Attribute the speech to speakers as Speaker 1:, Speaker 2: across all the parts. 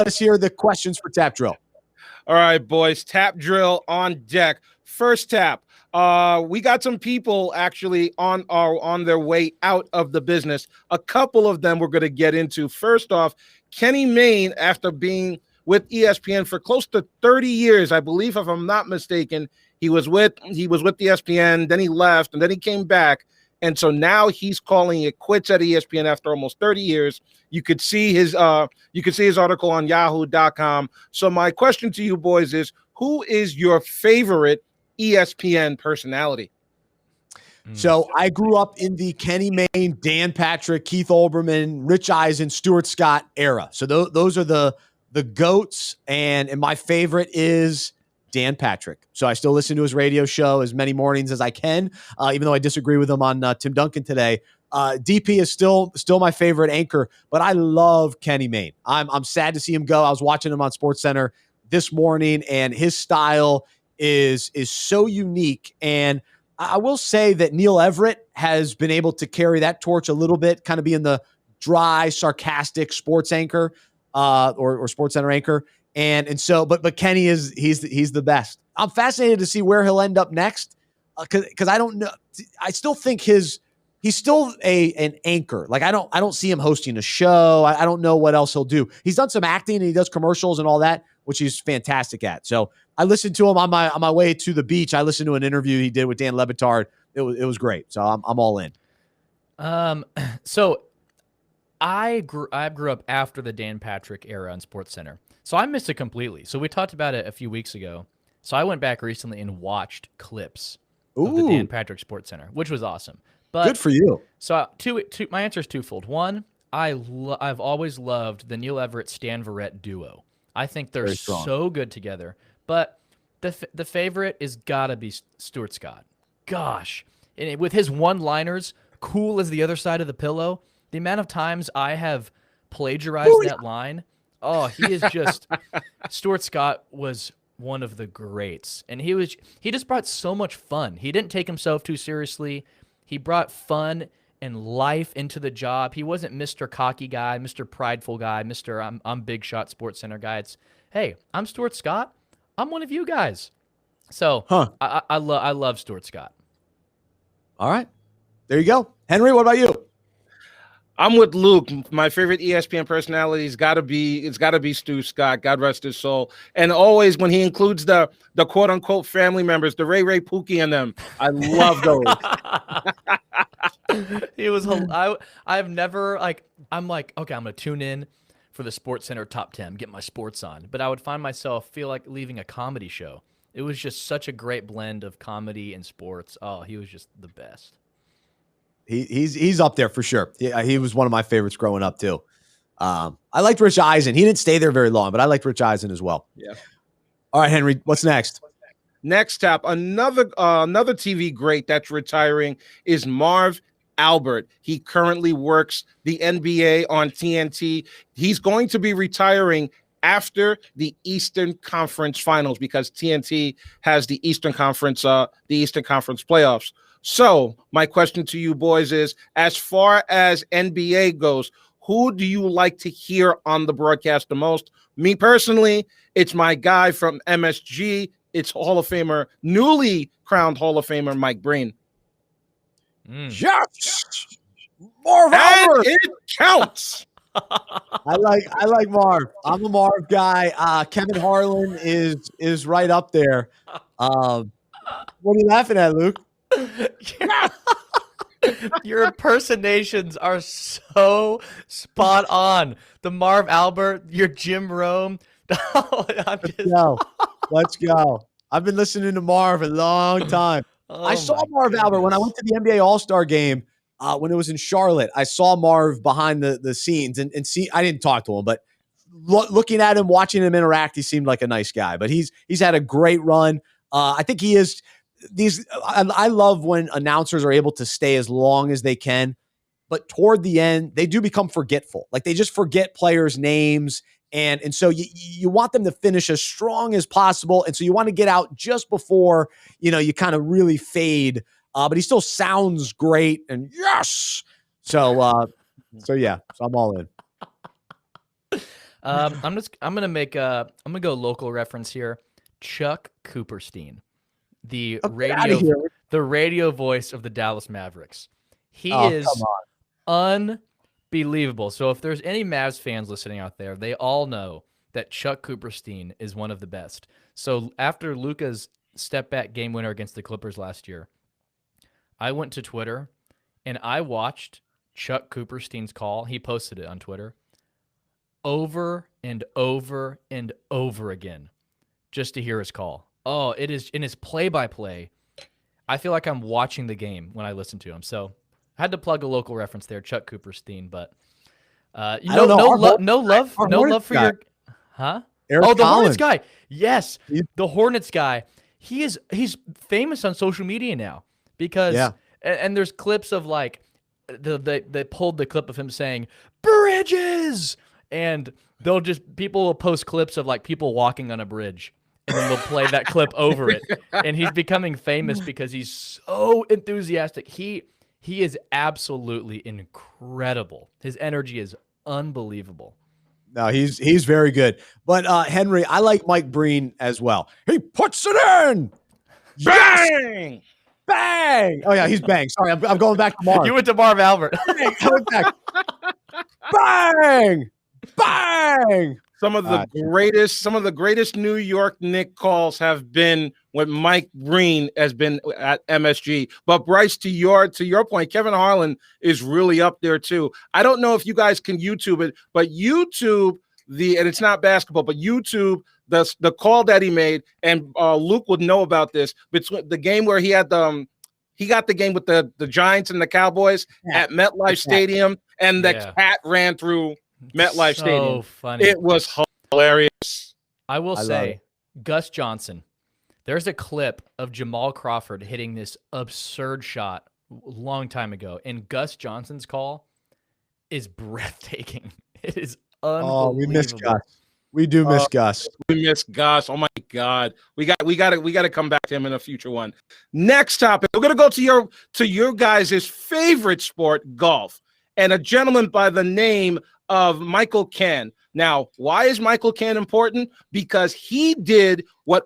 Speaker 1: us hear the questions for Tap Drill.
Speaker 2: All right, boys. Tap drill on deck. First tap. We got some people actually on their way out of the business. A couple of them we're going to get into. First off, Kenny Mayne, after being with ESPN for close to 30 years, I believe, if I'm not mistaken, he was with ESPN, then he left, and then he came back. And so now he's calling it quits at ESPN after almost 30 years. You could see his article on yahoo.com. So my question to you boys is, who is your favorite ESPN personality?
Speaker 1: So I grew up in the Kenny Mayne, Dan Patrick, Keith Olbermann, Rich Eisen, Stuart Scott era. So those are the GOATs, and my favorite is Dan Patrick. So I still listen to his radio show as many mornings as I can, even though I disagree with him on Tim Duncan today. DP is still my favorite anchor, but I love Kenny Mayne. I'm sad to see him go. I was watching him on SportsCenter this morning, and his style is so unique. And I will say that Neil Everett has been able to carry that torch a little bit, kind of being the dry, sarcastic sports anchor or SportsCenter anchor. And so, but Kenny he's the best. I'm fascinated to see where he'll end up next, because I don't know. I still think he's still an anchor. Like I don't see him hosting a show. I don't know what else he'll do. He's done some acting and he does commercials and all that, which he's fantastic at. So I listened to him on my way to the beach. I listened to an interview he did with Dan Le Batard. It was great. So I'm all in.
Speaker 3: So I grew up after the Dan Patrick era on SportsCenter. So I missed it completely. So we talked about it a few weeks ago. So I went back recently and watched clips of the Dan Patrick SportsCenter, which was awesome. But
Speaker 1: good for you.
Speaker 3: So my answer is twofold. One, I've always loved the Neil Everett Stan Verrett duo. I think they're so good together. But the favorite is gotta be Stuart Scott. Gosh, and with his one-liners, cool as the other side of the pillow. The amount of times I have plagiarized that line. Oh, he is just Stuart Scott was one of the greats. And he just brought so much fun. He didn't take himself too seriously. He brought fun and life into the job. He wasn't Mr. Cocky guy, Mr. Prideful guy, Mr. I'm Big Shot SportsCenter guy. It's, hey, I'm Stuart Scott. I'm one of you guys. So I love Stuart Scott.
Speaker 1: All right. There you go. Henry, what about you?
Speaker 2: I'm with Luke. My favorite ESPN personality has got to be Stu Scott. God rest his soul. And always when he includes the quote unquote family members, the Ray Pookie and them, I love those.
Speaker 3: He was. I've never I'm like, okay, I'm gonna tune in for the SportsCenter top 10, get my sports on. But I would find myself feel like leaving a comedy show. It was just such a great blend of comedy and sports. Oh, he was just the best.
Speaker 1: He's up there for sure. He was one of my favorites growing up too. I liked Rich Eisen. He didn't stay there very long, but I liked Rich Eisen as well.
Speaker 2: Yeah.
Speaker 1: All right, Henry, what's next?
Speaker 2: Next tap, another TV great that's retiring is Marv Albert. He currently works the NBA on TNT. He's going to be retiring after the Eastern Conference Finals because TNT has the Eastern Conference playoffs. So my question to you boys is, as far as NBA goes, who do you like to hear on the broadcast the most? Me personally, it's my guy from MSG. It's Hall of Famer, newly crowned Hall of Famer, Mike Breen.
Speaker 1: Yes! Marv Albert!
Speaker 2: It counts.
Speaker 1: I like Marv. I'm a Marv guy. Kevin Harlan is right up there. What are you laughing at, Luke?
Speaker 3: Your impersonations are so spot on. The Marv Albert, your Jim Rome.
Speaker 1: Let's go. I've been listening to Marv a long time. I saw Marv Albert when I went to the NBA All-Star game when it was in Charlotte. I saw Marv behind the scenes and see. I didn't talk to him, but looking at him, watching him interact, he seemed like a nice guy. But he's had a great run. I think he is. I love when announcers are able to stay as long as they can, but toward the end, they do become forgetful. Like they just forget players' names. And so you want them to finish as strong as possible. And so you want to get out just before, you kind of really fade. But he still sounds great. And yes. So yeah, so I'm all in.
Speaker 3: I'm gonna go local reference here. Chuck Cooperstein, the radio voice of the Dallas Mavericks. He is unbelievable. So if there's any Mavs fans listening out there, they all know that Chuck Cooperstein is one of the best. So after Luka's step back game winner against the Clippers last year, I went to Twitter and I watched Chuck Cooperstein's call. He posted it on Twitter over and over and over again just to hear his call. Oh, it is in his play-by-play. I feel like I'm watching the game when I listen to him. So I had to plug a local reference there, Chuck Cooperstein. But no love for
Speaker 1: guy.
Speaker 3: your, huh?
Speaker 1: Eric
Speaker 3: the
Speaker 1: Collins.
Speaker 3: Hornets guy. Yes, the Hornets guy. He's famous on social media now because and there's clips of like they pulled the clip of him saying bridges, and people will post clips of like people walking on a bridge. And then they'll play that clip over it. And he's becoming famous because he's so enthusiastic. He is absolutely incredible. His energy is unbelievable.
Speaker 1: No, he's very good. But Henry, I like Mike Breen as well. He puts it in.
Speaker 2: Bang!
Speaker 1: Yes! Bang! Oh yeah, he's bang. Sorry, I'm going back to Marv.
Speaker 3: You went to Marv Albert.
Speaker 1: Bang! I went back. Bang! Bang!
Speaker 2: Some of the greatest New York Knicks calls have been when Mike Breen has been at MSG. But Bryce, to your point, Kevin Harlan is really up there too. I don't know if you guys can YouTube it, but YouTube and it's not basketball, but YouTube the call that he made, and Luke would know about this. Between the game where he got the game with the Giants and the Cowboys at MetLife Stadium, and the cat ran through MetLife Stadium.
Speaker 3: Funny.
Speaker 2: It was hilarious.
Speaker 3: I will say, Gus Johnson, there's a clip of Jamal Crawford hitting this absurd shot a long time ago, and Gus Johnson's call is breathtaking. It is unbelievable.
Speaker 1: Oh, we miss Gus. We do miss Gus.
Speaker 2: We miss Gus. Oh my God. We got to come back to him in a future one. Next topic. We're gonna go to your guys' favorite sport, golf, and a gentleman by the name of Michael Cann. Now, why is Michael Cann important? Because he did what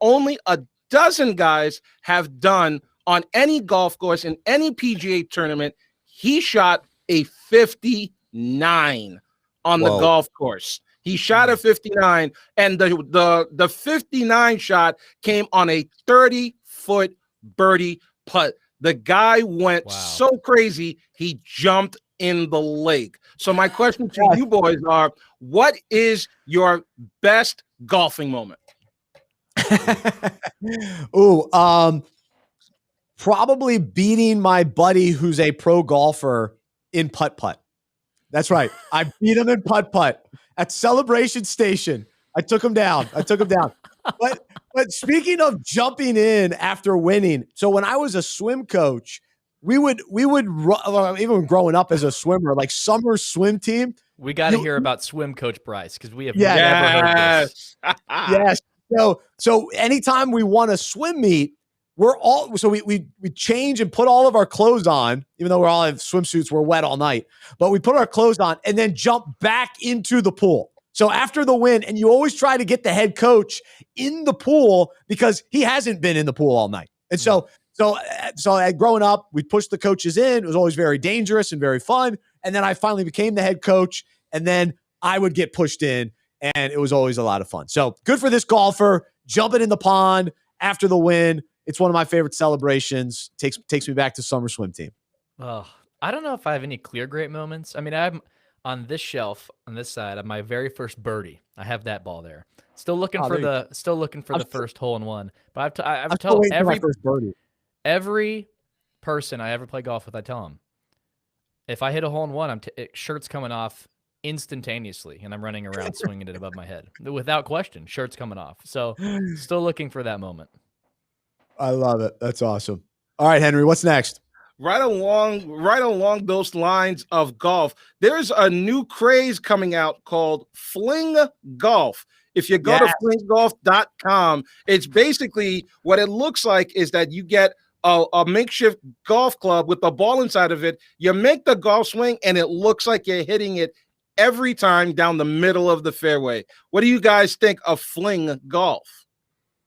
Speaker 2: only a dozen guys have done on any golf course in any PGA tournament. He shot a 59 on the golf course. He shot a 59, and the 59 shot came on a 30-foot birdie putt. The guy went so crazy, he jumped in the lake. So my question to you boys are, what is your best golfing moment?
Speaker 1: Probably beating my buddy who's a pro golfer in putt-putt. That's right. I beat him in putt-putt at Celebration Station. I took him down. But speaking of jumping in after winning, so when I was a swim coach, we would even growing up as a swimmer, like summer swim team.
Speaker 3: We got to hear about swim coach Bryce because we have never heard this.
Speaker 1: Yes. So anytime we won a swim meet, we change and put all of our clothes on, even though we all have swimsuits, we're wet all night, but we put our clothes on and then jump back into the pool. So after the win, and you always try to get the head coach in the pool because he hasn't been in the pool all night. And so growing up, we pushed the coaches in. It was always very dangerous and very fun. And then I finally became the head coach, and then I would get pushed in, and it was always a lot of fun. So good for this golfer, jumping in the pond after the win. It's one of my favorite celebrations. Takes me back to summer swim team.
Speaker 3: Oh, I don't know if I have any clear great moments. I mean, I'm on this shelf on this side of my very first birdie. I have that ball there. Still looking for the first hole in one. But I've told every person I ever play golf with, I tell them, if I hit a hole in one, shirt's coming off instantaneously, and I'm running around swinging it above my head without question. Shirt's coming off. So still looking for that moment.
Speaker 1: I love it. That's awesome. All right, Henry, what's next?
Speaker 2: Right along those lines of golf, there's a new craze coming out called Fling Golf. If you go to flinggolf.com, it's basically what it looks like is that you get a makeshift golf club with a ball inside of it. You make the golf swing, and it looks like you're hitting it every time down the middle of the fairway. What do you guys think of Fling Golf?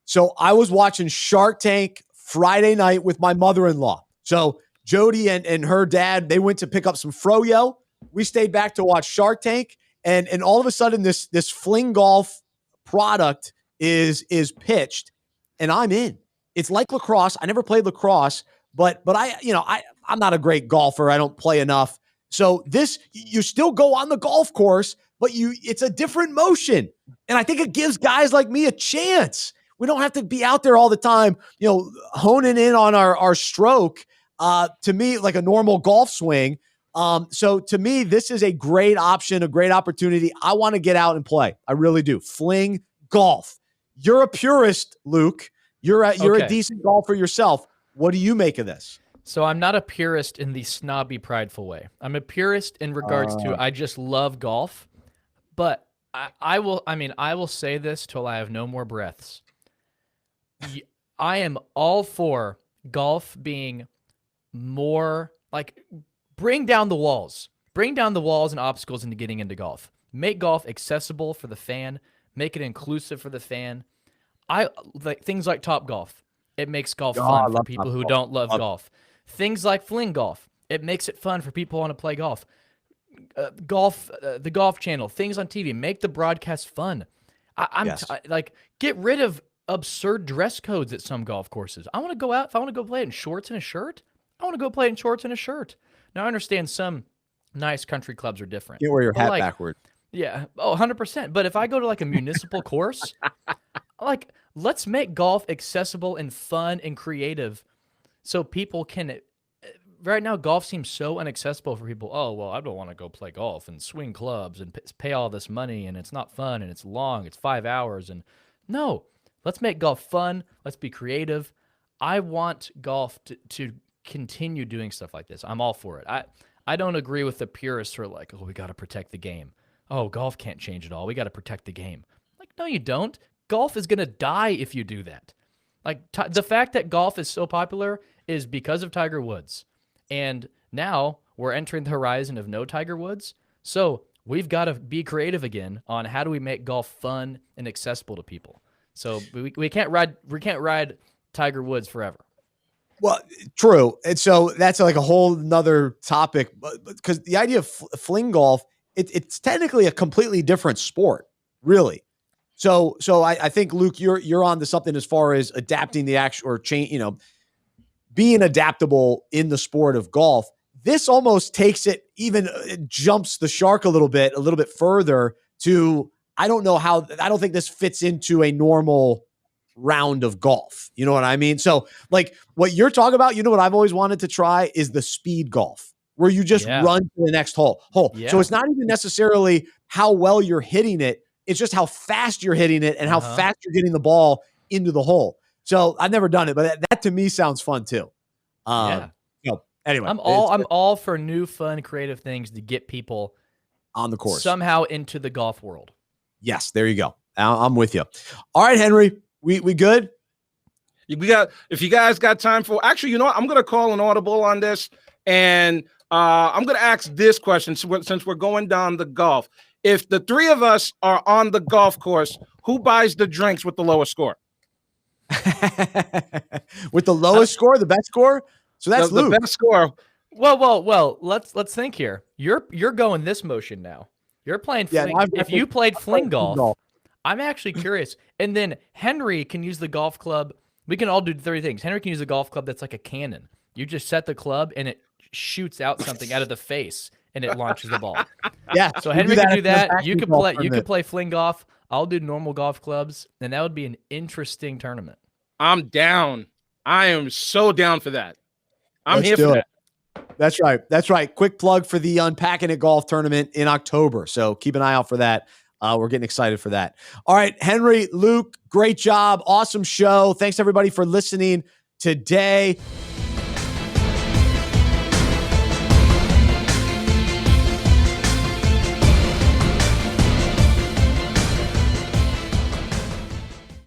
Speaker 1: So I was watching Shark Tank Friday night with my mother-in-law. So Jody and her dad, they went to pick up some froyo. We stayed back to watch Shark Tank, and all of a sudden this Fling Golf product is pitched, and I'm in. It's like lacrosse. I never played lacrosse, but I'm not a great golfer. I don't play enough. So this, you still go on the golf course, but it's a different motion. And I think it gives guys like me a chance. We don't have to be out there all the time, honing in on our stroke. To me, like a normal golf swing. So to me, this is a great option, a great opportunity. I want to get out and play. I really do. Fling Golf. You're a purist, Luke. You're a decent golfer yourself. What do you make of this?
Speaker 3: So I'm not a purist in the snobby, prideful way. I'm a purist in regards to I just love golf. But I will say this till I have no more breaths. I am all for golf being more like bring down the walls and obstacles into getting into golf. Make golf accessible for the fan. Make it inclusive for the fan. I like things like Top Golf. It makes golf fun for people who don't love golf. Things like Fling Golf. It makes it fun for people who want to play golf. The Golf Channel. Things on TV. Make the broadcast fun. Get rid of absurd dress codes at some golf courses. I want to go out. If I want to go play it in shorts and a shirt, I want to go play it in shorts and a shirt. Now, I understand some nice country clubs are different.
Speaker 1: You wear your hat backward.
Speaker 3: Yeah. Oh, 100%. But if I go to like a municipal course, let's make golf accessible and fun and creative so people can. Right now, golf seems so inaccessible for people. Oh, well, I don't want to go play golf and swing clubs and pay all this money, and it's not fun, and it's long. It's 5 hours. And no, let's make golf fun. Let's be creative. I want golf to continue doing stuff like this. I'm all for it. I don't agree with the purists who are like, oh, we got to protect the game. Oh, golf can't change it all. We got to protect the game. Like, no, you don't. Golf is going to die if you do that. Like, the fact that golf is so popular is because of Tiger Woods. And now we're entering the horizon of no Tiger Woods. So we've got to be creative again on how do we make golf fun and accessible to people. So we can't ride Tiger Woods forever.
Speaker 1: Well, true. And so that's like a whole nother topic, because the idea of Fling Golf, it's technically a completely different sport, really. So I think, Luke, you're on to something as far as adapting the action or change, being adaptable in the sport of golf. This almost takes it jumps the shark a little bit further to, I don't think this fits into a normal round of golf. You know what I mean? So like what you're talking about, what I've always wanted to try is the speed golf, where you just run to the next hole.
Speaker 3: Yeah.
Speaker 1: So it's not even necessarily how well you're hitting it. It's just how fast you're hitting it and how fast you're getting the ball into the hole. So I've never done it, but that to me sounds fun too. Anyway,
Speaker 3: I'm all for new, fun, creative things to get people
Speaker 1: on the course
Speaker 3: somehow into the golf world.
Speaker 1: Yes, there you go. I'm with you. All right, Henry, we good?
Speaker 2: If you guys got time for, actually, I'm going to call an audible on this, and I'm going to ask this question since we're going down the golf. If the three of us are on the golf course, who buys the drinks with the lowest score?
Speaker 1: With the lowest score, the best score? So that's Luke.
Speaker 2: The best score.
Speaker 3: Well. Let's think here. You're going this motion now. You're playing Fling. If you played Fling Golf, I'm actually curious. And then Henry can use the golf club. We can all do 30 things. Henry can use a golf club that's like a cannon. You just set the club and it shoots out something out of the face and it launches the ball.
Speaker 1: Yeah.
Speaker 3: So Henry can do that. You can play Fling Golf. I'll do normal golf clubs, and that would be an interesting tournament.
Speaker 2: I'm down. I am so down for that. I'm here for that.
Speaker 1: That's right. Quick plug for the Unpacking It golf tournament in October. So keep an eye out for that. We're getting excited for that. All right, Henry, Luke, great job. Awesome show. Thanks everybody for listening today.